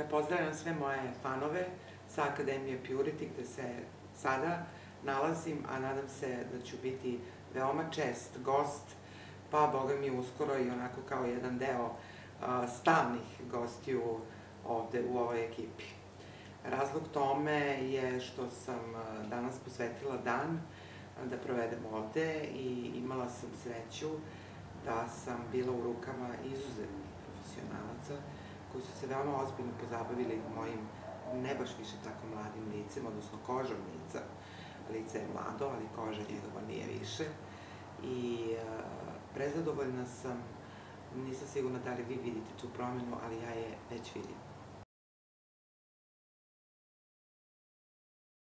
Pozdravljam sve moje fanove sa Akademije Purity, gde se sada nalazim, a nadam se da ću biti veoma čest gost, pa boga mi uskoro i onako kao jedan deo stalnih gostiju ovde u ovoj ekipi. Razlog tome je što sam danas posvetila dan da provedem ovde i imala sam sreću da sam bila u rukama izuzetnih profesionalaca koji su se veoma ozbiljno pozabavili mojim ne baš više tako mladim licem, odnosno kožom lica. Lice je mlado, ali koža njegova nije više. I prezadovoljna sam, nisam sigurna da li vi vidite tu promenu, ali ja je već vidim.